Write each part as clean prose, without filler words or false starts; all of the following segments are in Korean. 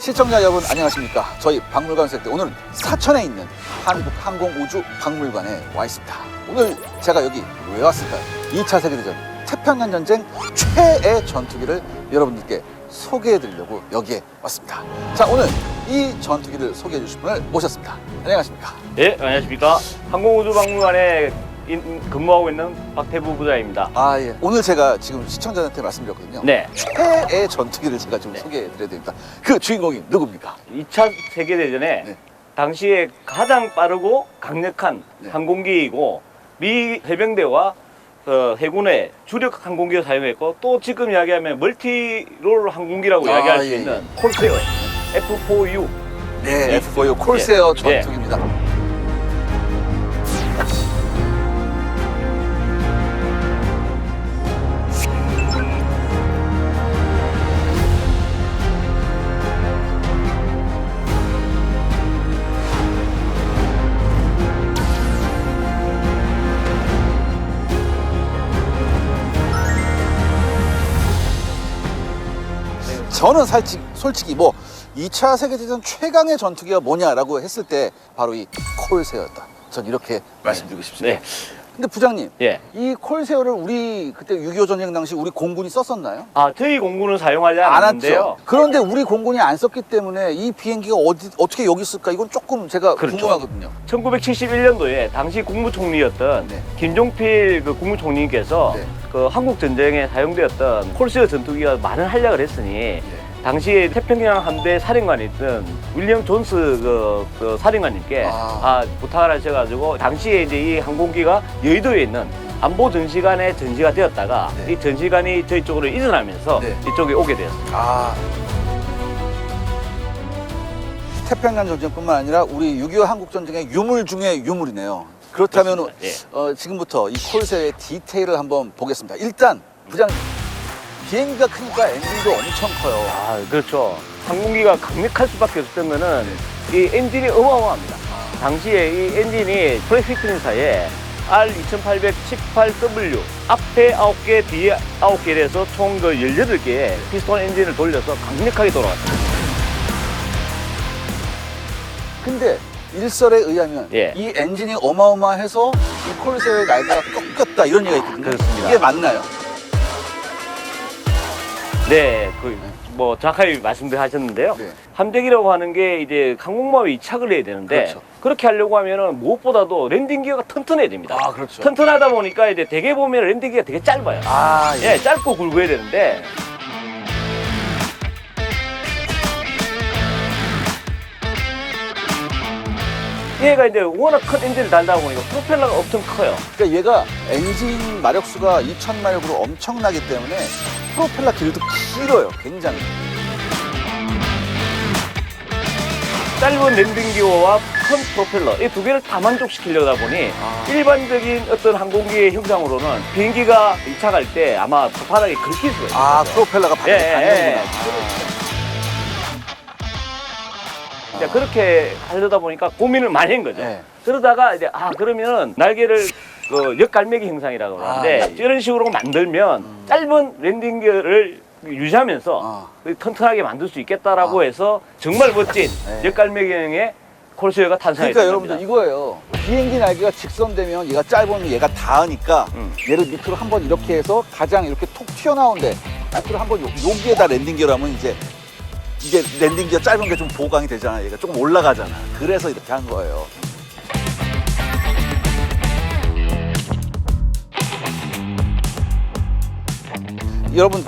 시청자 여러분 안녕하십니까. 저희 박물관 세대 오늘은 사천에 있는 한국항공우주박물관에 와 있습니다. 오늘 제가 여기 왜 왔을까요? 2차 세계대전 태평양 전쟁 최애 전투기를 여러분들께 소개해 드리려고 여기에 왔습니다. 자, 오늘 이 전투기를 소개해 주실 분을 모셨습니다. 안녕하십니까. 네, 안녕하십니까. 항공우주박물관에 근무하고 있는 박태부 부장입니다. 아, 예. 오늘 제가 지금 시청자한테 말씀드렸거든요. 네. 최애 전투기를 제가 좀 소개해 드려야 됩니다. 그 주인공이 누굽니까? 2차 세계대전에 네. 당시에 가장 빠르고 강력한 네. 항공기이고 미 해병대와 해군의 주력 항공기를 사용했고 또 지금 이야기하면 멀티롤 항공기라고 이야기할 수 예, 있는 콜세어 F4U. 네, F4U 콜세어 네. 전투기입니다. 저는 솔직히 뭐 2차 세계대전 최강의 전투기가 뭐냐라고 했을 때 바로 이 콜세어였다. 전 이렇게 말씀드리고 싶습니다. 네. 근데 부장님, 예. 이 콜세어를 우리 그때 6.25 전쟁 당시 우리 공군이 썼었나요? 아, 저희 공군은 사용하지 안 않았는데요. 왔죠. 그런데 우리 공군이 안 썼기 때문에 이 비행기가 어떻게 여기 있을까? 이건 조금 제가 그렇죠. 궁금하거든요. 1971년도에 당시 국무총리였던 네. 김종필 국무총리께서 네. 한국 전쟁에 사용되었던 콜세어 전투기가 많은 활약을 했으니 당시에 태평양 함대 사령관이었던 윌리엄 존스 그 사령관님께 부탁을 하셔가지고 당시에 이제 이 항공기가 여의도에 있는 안보 전시관에 전시가 되었다가 네. 이 전시관이 저희 쪽으로 이전하면서 네. 이쪽에 오게 되었습니다. 태평양 전쟁뿐만 아니라 우리 6.25 한국 전쟁의 유물 중에 유물이네요. 그렇다면 그렇습니다. 지금부터 이 콜세어의 디테일을 한번 보겠습니다. 일단 부장님, 비행기가 크니까 엔진도 엄청 커요. 아, 그렇죠. 항공기가 강력할 수밖에 없었던 거는 이 엔진이 어마어마합니다. 당시에 이 엔진이 프레시트니사에 R2818W 앞에 9개, 뒤에 9개 해서 총 18개의 피스톤 엔진을 돌려서 강력하게 돌아갔습니다. 근데 일설에 의하면 이 엔진이 어마어마해서 이 콜세어의 날개가 꺾였다 이런 얘기가 있거든요. 그렇습니다. 이게 맞나요? 네, 뭐 정확하게 말씀들 하셨는데요. 네. 함대기라고 하는 게 이제 항공모함에 이착을 해야 되는데 그렇죠. 그렇게 하려고 하면은 무엇보다도 랜딩 기어가 튼튼해야 됩니다. 아, 그렇죠. 튼튼하다 보니까 이제 대개 보면 랜딩 기어가 되게 짧아요. 예, 짧고 굵어야 되는데 얘가 이제 워낙 큰 엔진을 달다 보니까 프로펠러가 엄청 커요. 그러니까 얘가 엔진 마력수가 2000마력으로 엄청나기 때문에 프로펠러 길이도 길어요. 굉장히. 짧은 랜딩 기어와 큰 프로펠러 이 두 개를 다 만족시키려다 보니 일반적인 어떤 항공기의 형상으로는 비행기가 이착할 때 아마 바닥에 긁힐 수가 있어요. 프로펠러가 바닥에 다니는구나. 이제 그렇게 하려다 보니까 고민을 많이 한 거죠. 네. 그러다가 이제 그러면 날개를 역갈매기 형상이라고 하는데 이런 식으로 만들면 짧은 랜딩 기어를 유지하면서 튼튼하게 만들 수 있겠다라고 해서 정말 멋진 역갈매기형의 콜세어가 탄생했습니다. 그러니까 여러분들 이거예요. 비행기 날개가 직선되면 얘가 짧으면 얘가 닿으니까 얘를 밑으로 한번 이렇게 해서 가장 이렇게 톡 튀어나온데 밑으로 한번 여기에다 랜딩 기어를 하면 이제 이게 랜딩 기어 짧은 게 좀 보강이 되잖아. 얘가 조금 올라가잖아. 그래서 이렇게 한 거예요. 여러분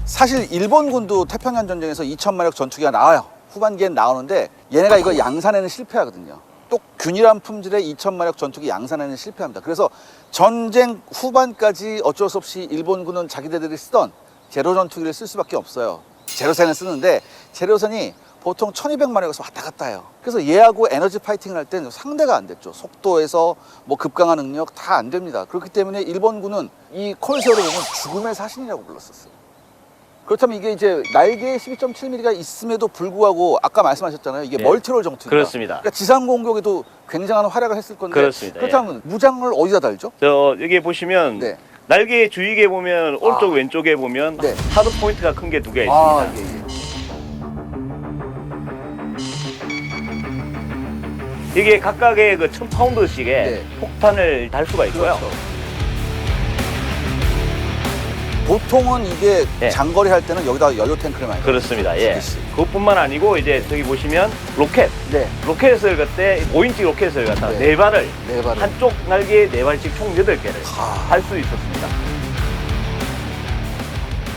사실 일본군도 태평양 전쟁에서 2000마력 전투기가 나와요. 후반기엔 나오는데 얘네가 이거 양산에는 실패하거든요. 또 균일한 품질의 2000마력 전투기 양산에는 실패합니다. 그래서 전쟁 후반까지 어쩔 수 없이 일본군은 자기네들이 쓰던 제로 전투기를 쓸 수밖에 없어요. 제로선을 쓰는데 제로선이 보통 1200마력에서 왔다 갔다 해요. 그래서 얘하고 에너지 파이팅을 할 때는 상대가 안 됐죠. 속도에서 뭐 급강화 능력 다 안 됩니다. 그렇기 때문에 일본군은 이 콜세어를 보면 죽음의 사신이라고 불렀었어요. 그렇다면 이게 이제 날개에 12.7mm가 있음에도 불구하고 아까 말씀하셨잖아요. 이게 멀티롤 전투기다. 그렇습니다. 그러니까 지상 공격에도 굉장한 활약을 했을 건데 그렇습니다. 그렇다면 무장을 어디다 달죠? 여기 보시면 네. 날개 주위에 보면 오른쪽 왼쪽에 보면 하드 포인트가 큰 게 두 개 있습니다. 이게 각각의 그 1000파운드씩의 네. 폭탄을 달 수가 있고요. 그렇죠. 보통은 이게 네. 장거리 할 때는 여기다가 연료 탱크를 많이 그렇습니다. 예. 개씩. 그것뿐만 아니고 이제 저기 보시면 네. 로켓을 그때 5인치 로켓을 갖다가 네. 네 발을 네 발을. 한쪽 날개에 네 발씩 총 8개를 아. 할 수 있었습니다.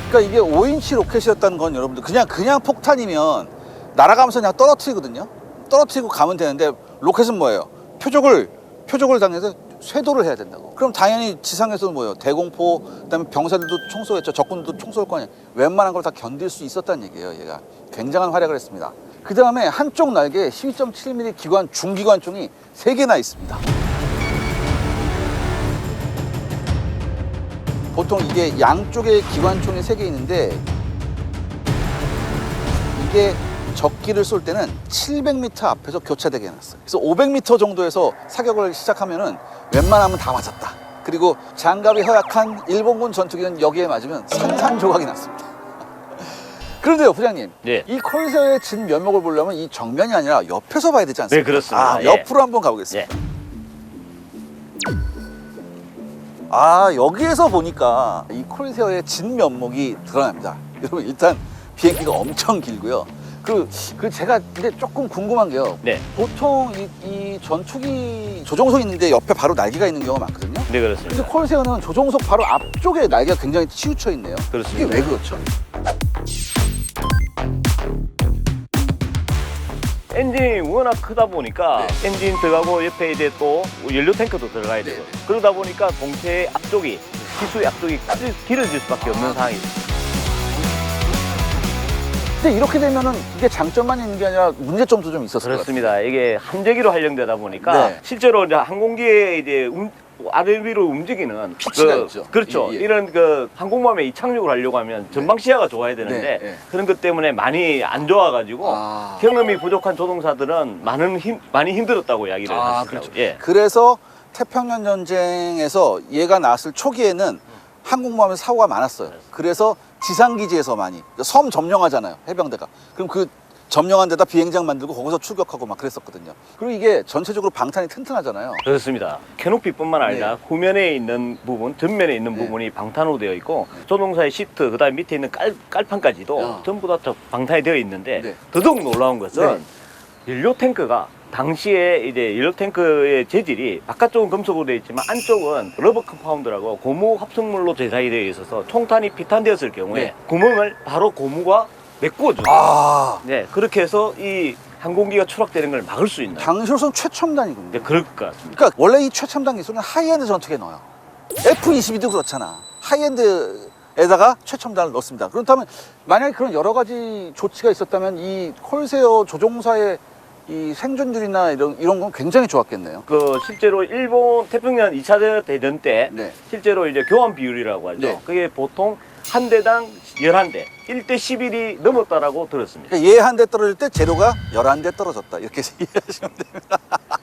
그러니까 이게 5인치 로켓이었다는 건 여러분들 그냥 폭탄이면 날아가면서 그냥 떨어뜨리거든요. 떨어뜨리고 가면 되는데 로켓은 뭐예요? 표적을 당해서 쇄도를 해야 된다고. 그럼 당연히 지상에서는 뭐예요? 대공포, 그다음에 병사들도 총 쏘겠죠. 적군들도 총 쏠 거 아니에요. 웬만한 걸 다 견딜 수 있었다는 얘기예요. 얘가 굉장한 활약을 했습니다. 그 다음에 한쪽 날개에 12.7mm 기관 중기관총이 3개나 있습니다. 보통 이게 양쪽에 기관총이 3개 있는데 이게 적기를 쏠 때는 700m 앞에서 교차되게 해놨어요. 그래서 500m 정도에서 사격을 시작하면은 웬만하면 다 맞았다. 그리고 장갑이 허약한 일본군 전투기는 여기에 맞으면 산산조각이 났습니다. 그런데요, 부장님. 예. 이 콜세어의 진 면목을 보려면 이 정면이 아니라 옆에서 봐야 되지 않습니까? 네, 그렇습니다. 아, 예. 옆으로 한번 가보겠습니다. 아, 여기에서 보니까 이 콜세어의 진 면목이 드러납니다. 여러분, 일단 비행기가 엄청 길고요. 그 제가 근데 조금 궁금한 게요. 네. 보통 이 전투기 조종석 있는데 옆에 바로 날개가 있는 경우가 많거든요. 네, 그렇습니다. 근데 콜세어는 조종석 바로 앞쪽에 날개가 굉장히 치우쳐 있네요. 그렇습니다. 이게 왜 그렇죠? 엔진이 워낙 크다 보니까 네. 엔진 들어가고 옆에 이제 또 연료 탱크도 들어가야 되고 네. 그러다 보니까 동체의 앞쪽이 기수의 앞쪽이 길어질 수밖에 없는 상황입니다. 근데 이렇게 되면은 이게 장점만 있는 게 아니라 문제점도 좀 있었을 것 같아요. 그렇습니다. 이게 함재기로 활용되다 보니까 네. 실제로 이제 항공기에 이제 아래 위로 움직이는 피치가 있죠. 그렇죠. 예, 예. 이런 그 항공모함에 이착륙을 하려고 하면 전방 시야가 좋아야 되는데 네, 네. 그런 것 때문에 많이 안 좋아가지고 아. 경험이 부족한 조종사들은 많이 힘들었다고 이야기를 하시더라고요. 그렇죠. 예. 그래서 태평양 전쟁에서 얘가 나왔을 초기에는 항공모함에서 사고가 많았어요. 그래서 지상기지에서 많이 섬 점령하잖아요, 해병대가. 그럼 그 점령한 데다 비행장 만들고 거기서 출격하고 막 그랬었거든요. 그리고 이게 전체적으로 방탄이 튼튼하잖아요. 그렇습니다. 캐노피뿐만 아니라 네. 후면에 있는 부분, 전면에 있는 네. 부분이 방탄으로 되어 있고 조종사의 시트, 그다음 밑에 있는 깔판까지도 야. 전부 다 방탄이 되어 있는데 네. 더더욱 놀라운 것은 연료 탱크가 당시에 이제 연료 탱크의 재질이 바깥쪽은 금속으로 되어 있지만 안쪽은 러버 컴파운드라고 고무 합성물로 제작이 되어 있어서 총탄이 피탄되었을 경우에 네. 구멍을 바로 고무가 메꾸어줘요. 아, 네, 그렇게 해서 이 항공기가 추락되는 걸 막을 수 있는. 당시로선 최첨단이군요. 네, 그럴 것 같습니다. 그러니까 원래 이 최첨단 기술은 하이엔드 전투기에 넣어요. F-22도 그렇잖아. 하이엔드에다가 최첨단을 넣습니다. 그렇다면 만약에 그런 여러 가지 조치가 있었다면 이 콜세어 조종사의 이 생존율이나 이런 건 굉장히 좋았겠네요. 그 실제로 일본 태평양 2차 대전 때 네. 실제로 이제 교환 비율이라고 하죠. 네. 그게 보통 한 대당 11대, 1대 11이 넘었다라고 들었습니다. 그러니까 얘 한 대 떨어질 때 재료가 11대 떨어졌다. 이렇게 이해하시면 됩니다.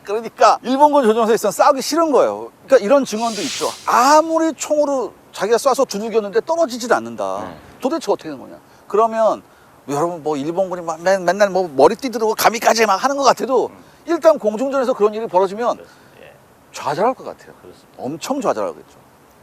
그러니까 일본군 조종사에 있어서 싸우기 싫은 거예요. 그러니까 이런 증언도 있죠. 아무리 총으로 자기가 쏴서 두들겼는데 떨어지질 않는다. 네. 도대체 어떻게 된 거냐. 그러면 여러분 뭐 일본군이 막 맨날 뭐 머리띠 들고 가미까지 막 하는 것 같아도 일단 공중전에서 그런 일이 벌어지면 예, 좌절할 것 같아요. 그렇습니다. 엄청 좌절하겠죠.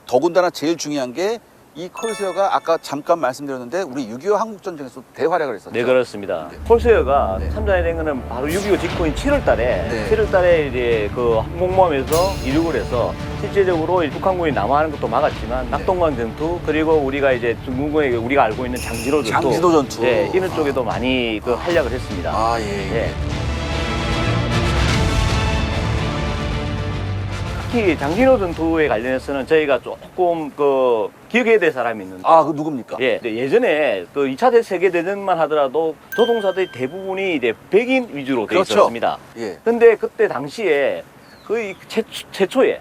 더군다나 제일 중요한 게 이 콜세어가 아까 잠깐 말씀드렸는데 우리 6.25 한국전쟁에서 대활약을 했었죠. 네, 그렇습니다. 네. 콜세어가 네. 참전이 된 거는 바로 6.25 직후인 7월 달에, 네. 7월 달에 이제 그 항공모함에서 이륙을 해서 실제적으로 북한군이 남하하는 것도 막았지만 낙동강 전투, 그리고 우리가 이제 중국군에게 우리가 알고 있는 장진호 전투. 장진호 전투. 네, 이런 쪽에도 많이 그 활약을 했습니다. 아, 예. 네. 특히 장진호 전투에 관련해서는 저희가 조금 그 기억해야 될 사람이 있는데 아, 그 누굽니까? 예, 예전에 그 2차 세계대전만 하더라도 조종사들이 대부분이 이제 백인 위주로 되어 그렇죠. 있었습니다. 예. 근데 그때 당시에 거의 최초에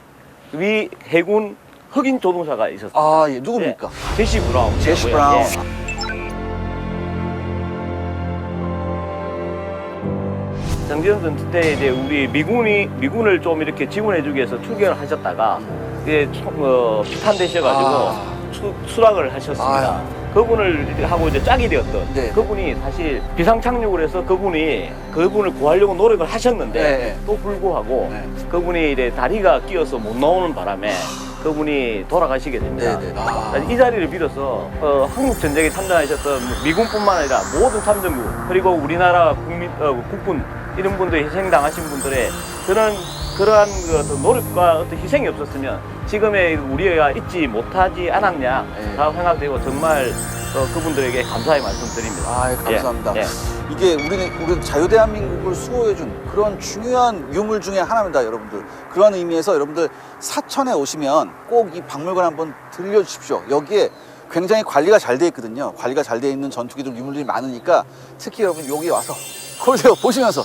미 해군 흑인 조종사가 있었습니다. 아, 예. 누굽니까? 제시 브라운. 제시 브라운. 장진호 전투 때 이제 우리 미군을 좀 이렇게 지원해주기 위해서 출격을 하셨다가 이제 피탄되셔가지고 아. 수락을 하셨습니다. 그분을 하고 이제 짝이 되었던 네. 그분이 사실 비상 착륙을 해서 그분을 구하려고 노력을 하셨는데 네. 또 불구하고 네. 그분이 이제 다리가 끼어서 못 나오는 바람에 그분이 돌아가시게 됩니다. 네, 네. 이 자리를 빌어서 한국 전쟁에 참전하셨던 미군뿐만 아니라 모든 참전국 그리고 우리나라 국군 이런 분들 희생당하신 분들의 그러한 그 어떤 노력과 어떤 희생이 없었으면 지금의 우리가 잊지 못하지 않았냐 네. 라고 생각되고 정말 그분들에게 감사의 말씀드립니다. 아, 감사합니다. 예, 예. 이게 우리는 자유대한민국을 수호해준 그런 중요한 유물 중에 하나입니다, 여러분들. 그런 의미에서 여러분들 사천에 오시면 꼭 이 박물관 한번 들려주십시오. 여기에 굉장히 관리가 잘 돼 있거든요. 관리가 잘 돼 있는 전투기들 유물들이 많으니까 특히 여러분 여기 와서 콜세오 보시면서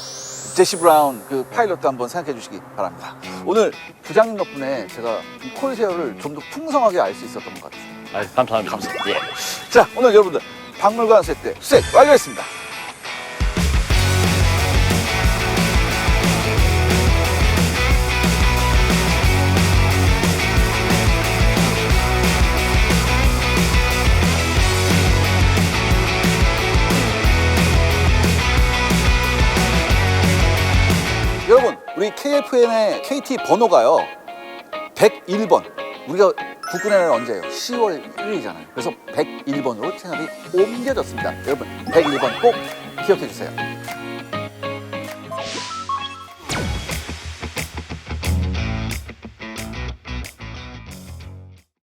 제시 브라운 그 파일럿도 한번 생각해 주시기 바랍니다. 오늘 부장님 덕분에 제가 이 콜세오를 좀 더 풍성하게 알 수 있었던 것 같아요. 감사합니다. 감사합니다. 예. 자, 오늘 여러분들 박물관 세트 수색 완료했습니다. 여러분, 우리 KFN의 KT 번호가요 101번. 우리가 국군의 날 언제예요? 10월 1일이잖아요. 그래서 101번으로 채널이 옮겨졌습니다. 여러분 101번 꼭 기억해 주세요.